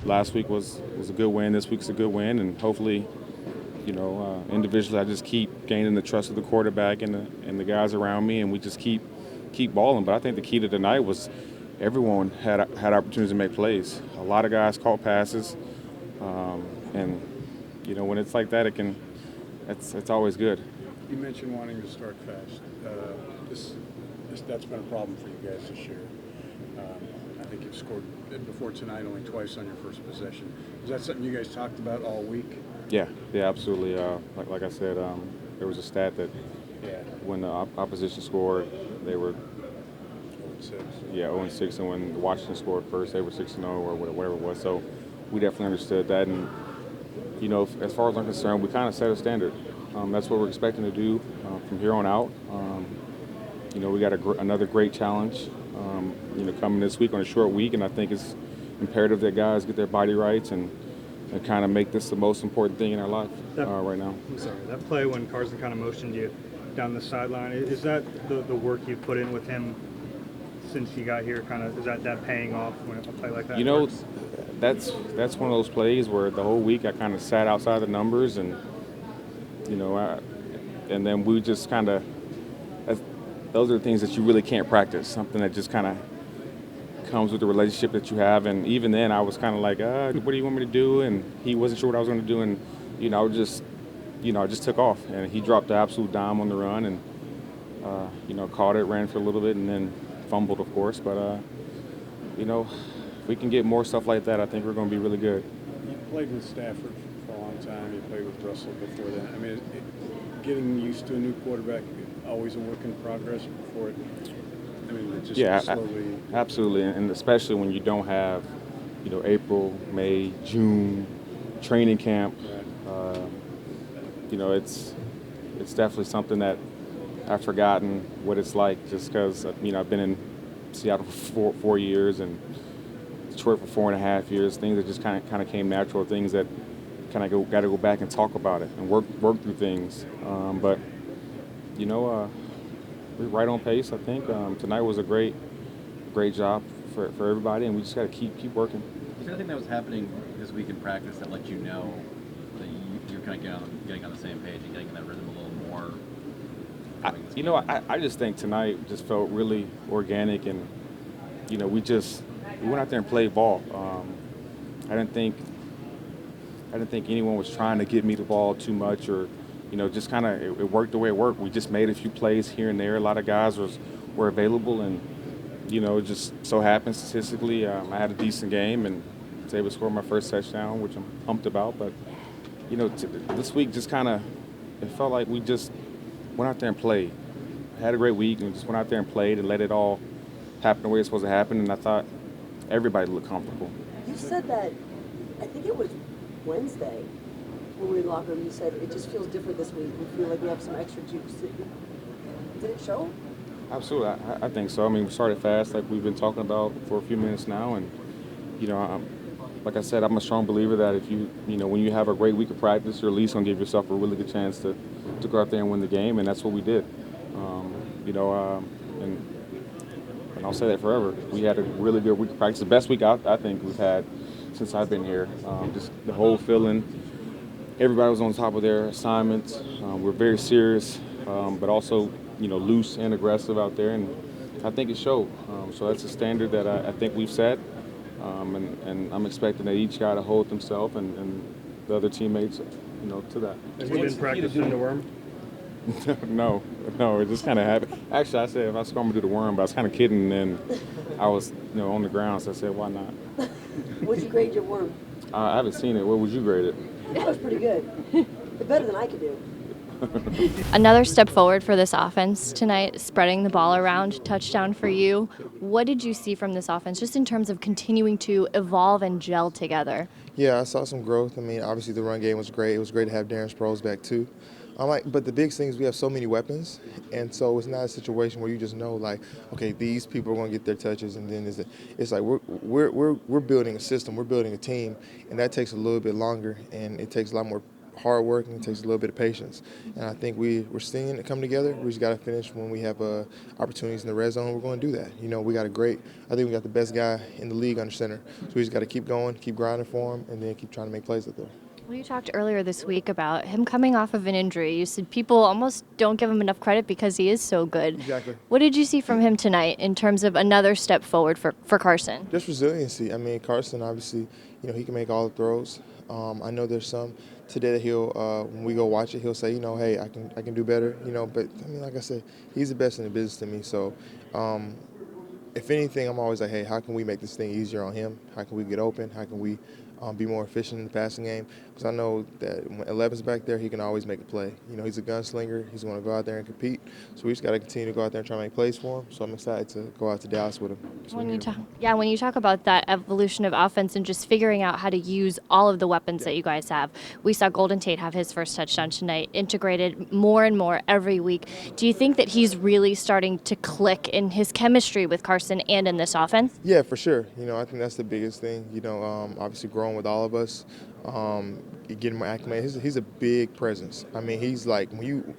last week was a good win. This week's a good win, and hopefully, individually, I just keep gaining the trust of the quarterback and the guys around me, and we just keep balling. But I think the key to tonight was everyone had opportunities to make plays. A lot of guys caught passes, and when it's like that, it's always good. You mentioned wanting to start fast. That's been a problem for you guys this year. I think you've scored before tonight only twice on your first possession. Is that something you guys talked about all week? Yeah, absolutely. Like I said, there was a stat that when the opposition scored, they were 0-6. Yeah, 0-6, and when Washington scored first, they were 6-0 or whatever it was. So we definitely understood that, and as far as I'm concerned, we kind of set a standard. That's what we're expecting to do from here on out. We got another great challenge, coming this week on a short week, and I think it's imperative that guys get their body rights and kind of make this the most important thing in our life right now. I'm sorry, that play when Carson kind of motioned you down the sideline, is that the work you've put in with him since you got here? Kind of, is that paying off when a play like that works? That's one of those plays where the whole week I kind of sat outside the numbers, and and then we just kind of, those are the things that you really can't practice. Something that just kind of comes with the relationship that you have. And even then, I was kind of like, what do you want me to do? And he wasn't sure what I was going to do, and I just took off, and he dropped the absolute dime on the run, and caught it, ran for a little bit, and then fumbled, of course. But if we can get more stuff like that, I think we're going to be really good. You played with Stafford for a long time. You played with Russell before that. I mean, getting used to a new quarterback, always a work in progress before it. I mean, it just slowly. Absolutely, and especially when you don't have, April, May, June, training camp. Right. It's definitely something that I've forgotten what it's like, just because I've been in Seattle for 4 years and Detroit for 4.5 years. Things that just kind of came natural. Things that kind of got to go back and talk about it and work through things. But we're right on pace, I think. Tonight was a great job for everybody, and we just got to keep working. Is there anything that was happening this week in practice that let you know that you're kind of getting on the same page and getting in that rhythm a little more? I just think tonight just felt really organic, and we went out there and played ball. I didn't think anyone was trying to get me the ball too much, or just kind of it worked the way it worked. We just made a few plays here and there. A lot of guys were available, and it just so happened statistically I had a decent game and was able to score my first touchdown, which I'm pumped about. But this week just kind of, it felt like we just went out there and played. Had a great week and just went out there and played and let it all happen the way it's supposed to happen. And I thought everybody looked comfortable. You said that, I think it was Wednesday when we were in the locker room, you said it just feels different this week. We feel like we have some extra juice. Did it show? Absolutely, I think so. I mean, we started fast, like we've been talking about for a few minutes now, and like I said, I'm a strong believer that if when you have a great week of practice, you're at least gonna give yourself a really good chance to go out there and win the game, and that's what we did. And I'll say that forever. We had a really good week of practice, the best week I think we've had since I've been here. Just the whole feeling. Everybody was on top of their assignments. We're very serious, but also loose and aggressive out there, and I think it showed. So that's a standard that I think we've set, and I'm expecting that each guy to hold themselves and the other teammates, to that. Have you been practicing the worm? No, it just kind of happened. Actually, I said if I score, I'm gonna do the worm, but I was kind of kidding, and I was on the ground, so I said, why not? Would you grade your worm? I haven't seen it. What would you grade it? That was pretty good. Better than I could do. Another step forward for this offense tonight, spreading the ball around, touchdown for you. What did you see from this offense, just in terms of continuing to evolve and gel together? Yeah, I saw some growth. I mean, obviously the run game was great. It was great to have Darren Sproles back too. But the biggest thing is we have so many weapons, and so it's not a situation where you just know, like, okay, these people are going to get their touches, and then it's like we're building a system, we're building a team, and that takes a little bit longer, and it takes a lot more hard work and it takes a little bit of patience. And I think we're seeing it come together. We just got to finish when we have opportunities in the red zone. We're going to do that. We got I think we got the best guy in the league under center. So we just got to keep going, keep grinding for him, and then keep trying to make plays out there. Well, you talked earlier this week about him coming off of an injury. You said people almost don't give him enough credit because he is so good. Exactly. What did you see from him tonight in terms of another step forward for Carson? Just resiliency. I mean, Carson, obviously, he can make all the throws. I know there's some today that he'll, when we go watch it, he'll say, hey, I can do better, But, I mean, like I said, he's the best in the business to me. So, if anything, I'm always like, hey, how can we make this thing easier on him? How can we get open? How can we be more efficient in the passing game? Because I know that when 11's back there, he can always make a play. He's a gunslinger. He's going to go out there and compete. So we just got to continue to go out there and try to make plays for him. So I'm excited to go out to Dallas with him. When you talk about that evolution of offense and just figuring out how to use all of the weapons that you guys have, we saw Golden Tate have his first touchdown tonight, integrated more and more every week. Do you think that he's really starting to click in his chemistry with Carson and in this offense? Yeah, for sure. I think that's the biggest thing. Obviously growing with all of us, getting more acclimated. He's a big presence. I mean, he's like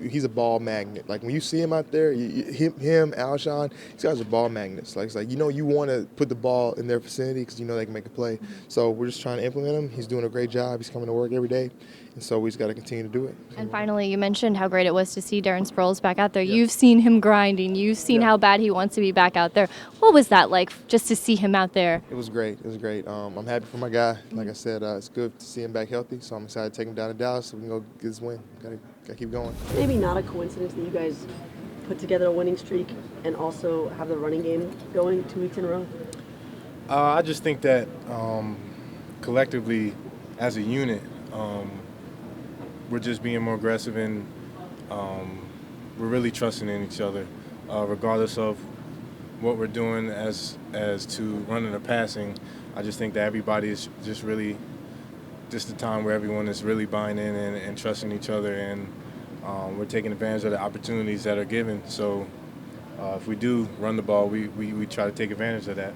he's a ball magnet. Like when you see him out there, him, Alshon, these guys are ball magnets. Like it's like you want to put the ball in their vicinity because they can make a play. So we're just trying to implement him. He's doing a great job. He's coming to work every day, and so we just got to continue to do it. And finally, you mentioned how great it was to see Darren Sproles back out there. Yeah. You've seen him grinding. You've seen how bad he wants to be back out there. What was that like, just to see him out there? It was great. It was great. I'm happy for my guy. Like I said, it's good to see him back healthy. So I'm excited to take him down to Dallas so we can go get this win. Gotta keep going. Maybe not a coincidence that you guys put together a winning streak and also have the running game going 2 weeks in a row? I just think that collectively, as a unit, we're just being more aggressive and we're really trusting in each other, regardless of what we're doing as to running or passing. I just think that everybody is just really just a time where everyone is really buying in and trusting each other, and we're taking advantage of the opportunities that are given. So if we do run the ball, we try to take advantage of that,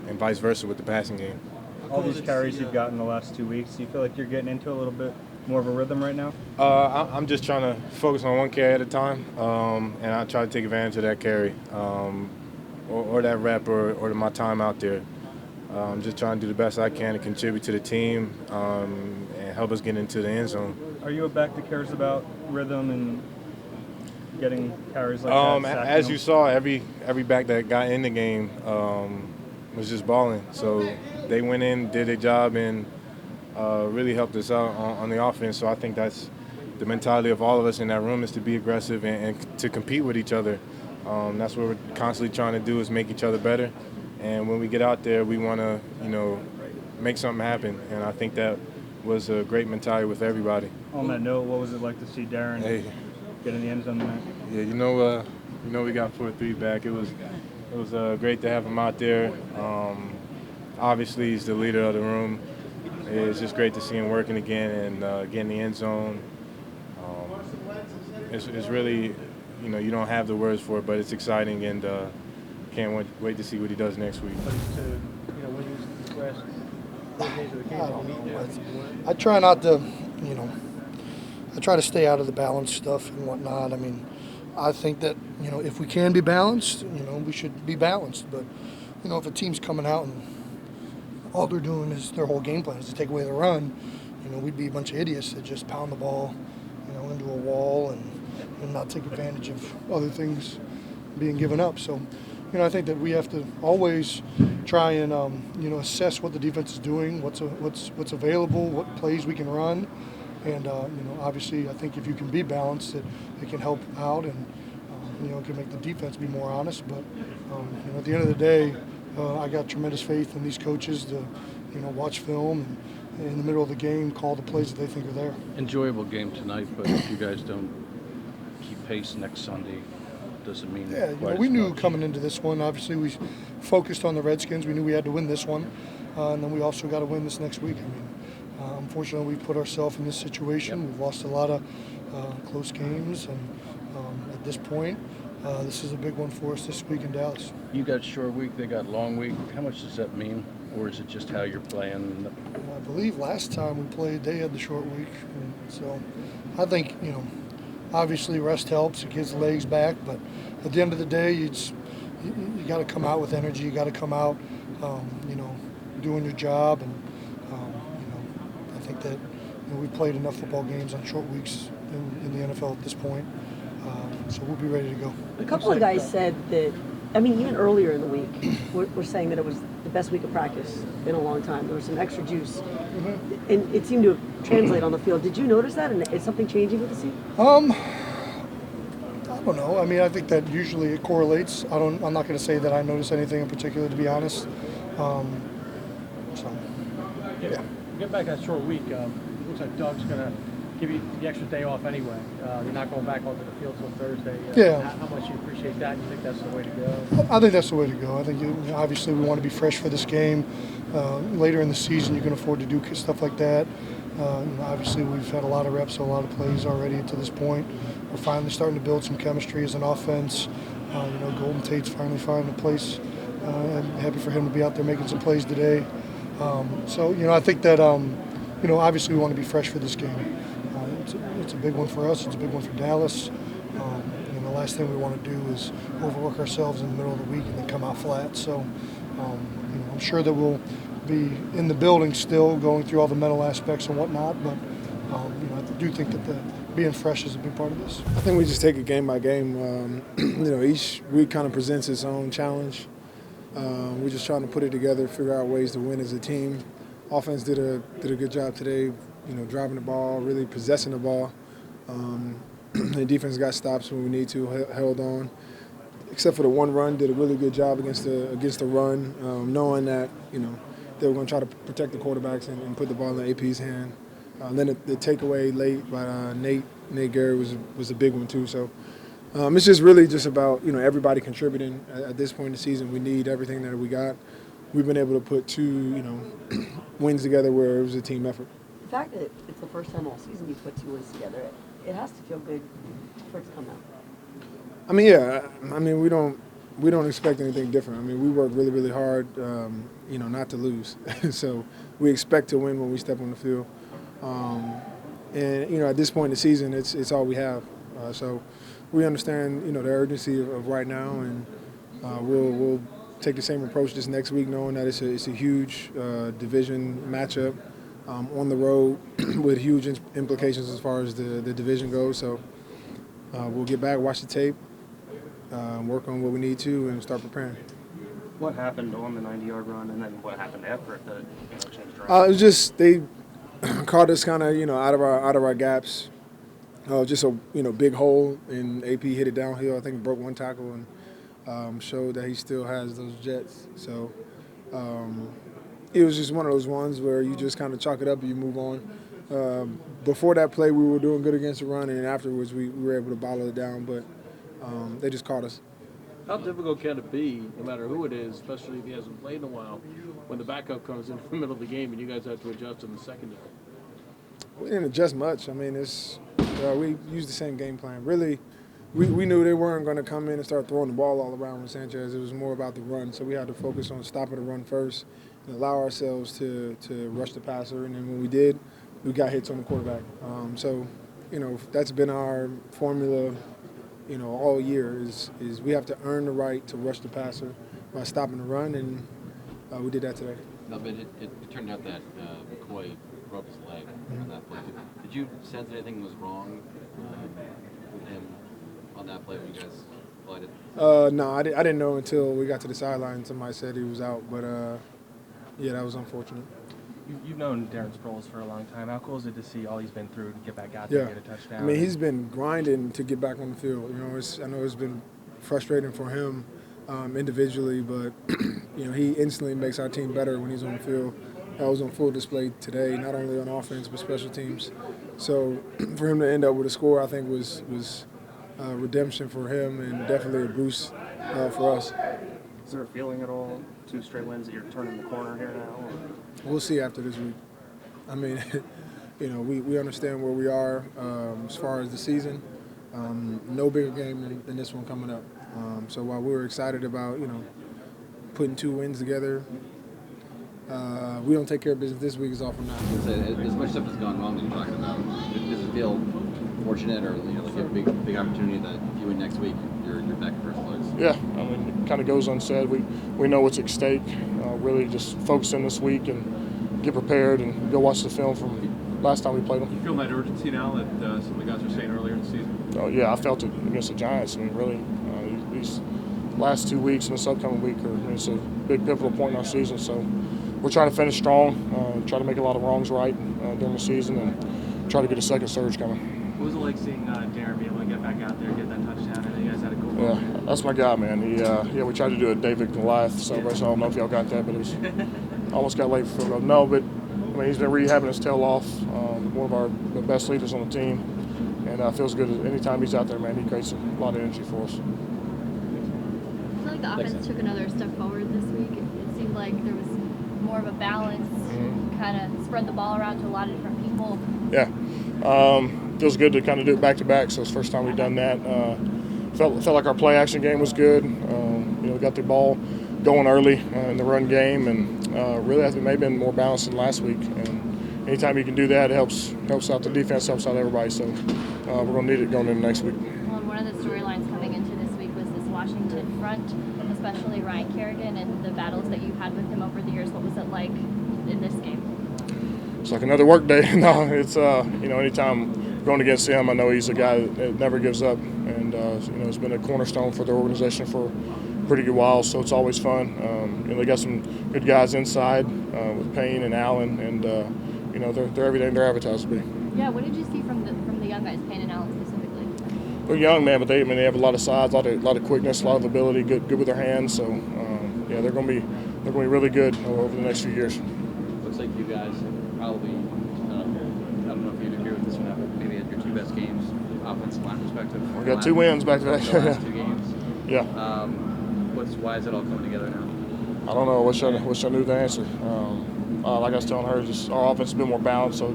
and vice versa with the passing game. All these carries you've gotten the last 2 weeks, do you feel like you're getting into a little bit more of a rhythm right now? I'm just trying to focus on one carry at a time, and I try to take advantage of that carry or that rep or my time out there. I'm just trying to do the best I can to contribute to the team and help us get into the end zone. Are you a back that cares about rhythm and getting carries like that? As you saw, every back that got in the game was just balling. So they went in, did their job, and really helped us out on the offense. So I think that's the mentality of all of us in that room, is to be aggressive and to compete with each other. That's what we're constantly trying to do, is make each other better. And when we get out there, we want to, make something happen. And I think that was a great mentality with everybody. On that note, what was it like to see Darren get in the end zone tonight? Yeah, we got 4-3 back. It was great to have him out there. Obviously, he's the leader of the room. It's just great to see him working again and get in the end zone. It's really, you don't have the words for it, but it's exciting, and can't wait to see what he does next week. I try not to, I try to stay out of the balance stuff and whatnot. I mean, I think that, if we can be balanced, we should be balanced. But, if a team's coming out and all they're doing is their whole game plan is to take away the run, we'd be a bunch of idiots that just pound the ball, into a wall and not take advantage of other things being given up. So, I think that we have to always try and, assess what the defense is doing, what's available, what plays we can run. And, obviously, I think if you can be balanced, it can help out and, it can make the defense be more honest. But, at the end of the day, I got tremendous faith in these coaches to, watch film and in the middle of the game call the plays that they think are there. Enjoyable game tonight, but if you guys don't keep pace next Sunday, doesn't mean we knew coming into this one. Obviously, we focused on the Redskins. We knew we had to win this one, and then we also got to win this next week. I mean, unfortunately, we put ourselves in this situation. Yep. We've lost a lot of close games, and at this point, this is a big one for us this week in Dallas. You got short week, they got long week. How much does that mean or is it just how you're playing? I believe last time we played, they had the short week. And so I think, obviously rest helps. It gives the legs back. But at the end of the day, you got to come out with energy. You got to come out, doing your job. And, I think that we played enough football games on short weeks in the NFL at this point. So we'll be ready to go. A couple of guys said that, even earlier in the week, we're saying that it was the best week of practice in a long time. There was some extra juice. Mm-hmm. And it seemed to translate on the field. Did you notice that? And is something changing with the team? I don't know. I think that usually it correlates. I'm not going to say that I noticed anything in particular, to be honest. Yeah. Get back that short week. Looks like Doug's going to give you the extra day off anyway. You're not going back onto the field till Thursday. Yeah. How much you appreciate that? You think that's the way to go? I think that's the way to go. I think obviously we want to be fresh for this game. Later in the season, you can afford to do stuff like that. Obviously, we've had a lot of reps, a lot of plays already to this point. We're finally starting to build some chemistry as an offense. Golden Tate's finally finding a place. I'm happy for him to be out there making some plays today. I think that, obviously we want to be fresh for this game. It's a big one for us. It's a big one for Dallas. The last thing we want to do is overwork ourselves in the middle of the week and then come out flat. So, I'm sure that we'll be in the building still, going through all the mental aspects and whatnot. But, I do think that being fresh is a big part of this. I think we just take it game by game. Each week kind of presents its own challenge. We're just trying to put it together, figure out ways to win as a team. Offense did a good job today, driving the ball, really possessing the ball. The defense got stops when we need to, held on. Except for the one run, did a really good job against the run, knowing that they were going to try to protect the quarterbacks and put the ball in the AP's hand. Then the takeaway late by Nate Gary was a big one too. So it's just really just about everybody contributing. At this point in the season, we need everything that we got. We've been able to put two wins together where it was a team effort. The fact that it's the first time all season you put 2 wins together, it has to feel good for it to come out. We don't expect anything different. We work really, really hard, not to lose. So we expect to win when we step on the field. At this point in the season, it's all we have. So we understand, the urgency of right now, and we'll take the same approach this next week, knowing that it's a huge division matchup on the road with huge implications as far as the division goes. So we'll get back, watch the tape, work on what we need to, and start preparing. What happened on the 90-yard run, and then what happened after it that changed it was just they caught us kind of out of our gaps. Just a big hole, and AP hit it downhill. I think broke one tackle and showed that he still has those jets. So it was just one of those ones where you just kind of chalk it up and you move on. Before that play, we were doing good against the run, and afterwards we were able to bottle it down. But they just caught us. How difficult can it be, no matter who it is, especially if he hasn't played in a while, when the backup comes in the middle of the game and you guys have to adjust in the secondary? We didn't adjust much. We used the same game plan. Really, we knew they weren't going to come in and start throwing the ball all around with Sanchez. It was more about the run, so we had to focus on stopping the run first and allow ourselves to rush the passer. And then when we did, we got hits on the quarterback. That's been our formula all year is we have to earn the right to rush the passer by stopping the run, and we did that today. No, but it turned out that McCoy broke his leg on that play. Did you sense anything was wrong with him on that play when you guys played it? No, I didn't know until we got to the sideline. Somebody said he was out, but that was unfortunate. You've known Darren Sproles for a long time. How cool is it to see all he's been through to get back out there and get a touchdown? He's been grinding to get back on the field. I know it's been frustrating for him individually, but he instantly makes our team better when he's on the field. That was on full display today, not only on offense but special teams. So for him to end up with a score, I think was redemption for him and definitely a boost for us. Is there a feeling at all, 2 straight wins, that you're turning the corner here now? We'll see after this week. We understand where we are as far as the season. No bigger game than this one coming up. So while we were excited about, putting 2 wins together, we don't take care of business this week, it's all from now. As much stuff has gone wrong that you're talking about, does it feel fortunate or like a big opportunity that if you win next week, you're back in first place? Yeah, I mean, it kind of goes unsaid. We know what's at stake. Really just focus in this week and get prepared and go watch the film from last time we played them. You feel that urgency now that some of the guys were saying earlier in the season? Oh, yeah, I felt it against the Giants. I mean, really, these last 2 weeks and this upcoming week it's a big pivotal point in our season. So we're trying to finish strong, try to make a lot of wrongs right during the season, and try to get a second surge coming. What was it like seeing Darren be able to get back out there, get that touchdown? I know you guys had a cool Yeah, that's my guy, man. We tried to do a David Goliath celebration. I don't know if y'all got that, but it was almost got late for field goal. No, but I mean, he's been rehabbing his tail off. One of the best leaders on the team, and feels good. Anytime he's out there, man, he creates a lot of energy for us. I feel like the offense took another step forward this week. It seemed like there was more of a balance, kind of spread the ball around to a lot of different people. Yeah. Feels good to kind of do it back to back. So it's the first time we've done that. Felt like our play action game was good. We got the ball going early in the run game, and really I think maybe been more balanced than last week. And anytime you can do that, it helps out the defense, helps out everybody. So we're going to need it going into next week. Well, and one of the storylines coming into this week was this Washington front, especially Ryan Kerrigan and the battles that you've had with him over the years. What was it like in this game? It's like another work day. No, it's anytime going against him, I know he's a guy that never gives up, and has been a cornerstone for the organization for a pretty good while. So it's always fun. They got some good guys inside with Payne and Allen, and they're everything they're advertised to be. Yeah, what did you see from the young guys, Payne and Allen specifically? They're young, man, but they have a lot of size, a lot of quickness, a lot of ability, good with their hands. So they're going to be really good over the next few years. Looks like you guys probably, I don't know if you'd agree with this or not, but maybe had your two best games, offensive line perspective. We got 2 wins back to back. The last 2 games. Yeah. Why is it all coming together now? I don't know. Wish I knew the answer. Like I was telling her, just our offense has been more balanced. So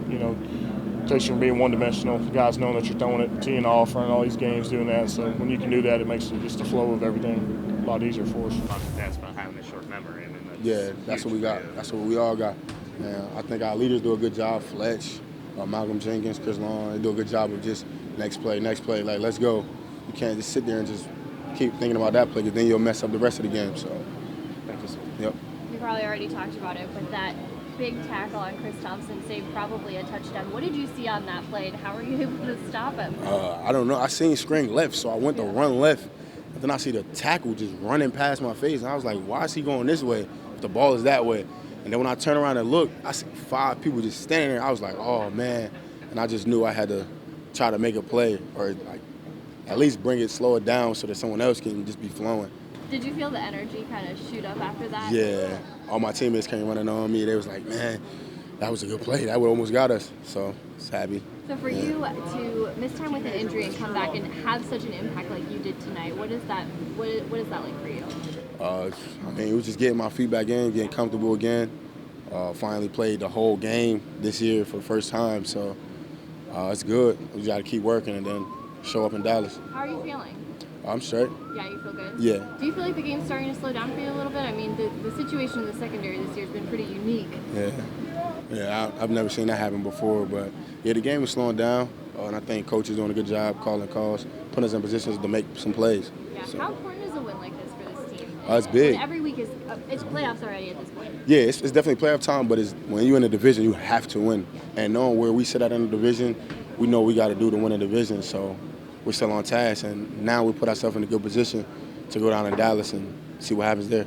takes you from being one-dimensional, guys knowing that you're throwing it, teeing off, running all these games, doing that. So when you can do that, it makes just the flow of everything a lot easier for us. That's about having a short memory. That's what we got. That's what we all got. I think our leaders do a good job. Fletch, Malcolm Jenkins, Chris Long, they do a good job of just next play. Like, let's go. You can't just sit there and just keep thinking about that play, because then you'll mess up the rest of the game. So, thank you. Yep. We probably already talked about it, but that big tackle on Chris Thompson saved probably a touchdown. What did you see on that play, and how were you able to stop him? I don't know. I seen screen left, so I went to run left. And then I see the tackle just running past my face, and I was like, why is he going this way if the ball is that way? And then when I turn around and look, I see 5 people just standing there. I was like, oh, man. And I just knew I had to try to make a play, or like at least slow it down so that someone else can just be flowing. Did you feel the energy kind of shoot up after that? Yeah. All my teammates came running on me. They was like, man, that was a good play. That would almost got us. So I was happy. So for you to miss time with an injury and come back and have such an impact like you did tonight, what is that like for you? It was just getting my feet back in, getting comfortable again. Finally played the whole game this year for the first time. So it's good. We got to keep working and then show up in Dallas. How are you feeling? I'm straight. Yeah, you feel good? Yeah. Do you feel like the game's starting to slow down for you a little bit? I mean, the situation in the secondary this year has been pretty unique. Yeah, I've never seen that happen before. But, yeah, the game is slowing down, and I think coach is doing a good job calling calls, putting us in positions to make some plays. Yeah, so. How important is a win like this for this team? It's big. And every week it's playoffs already at this point. Yeah, it's definitely playoff time, but when you're in a division, you have to win. And knowing where we sit at in the division, we know we got to do to win a division. So we're still on task, and now we put ourselves in a good position to go down to Dallas and see what happens there.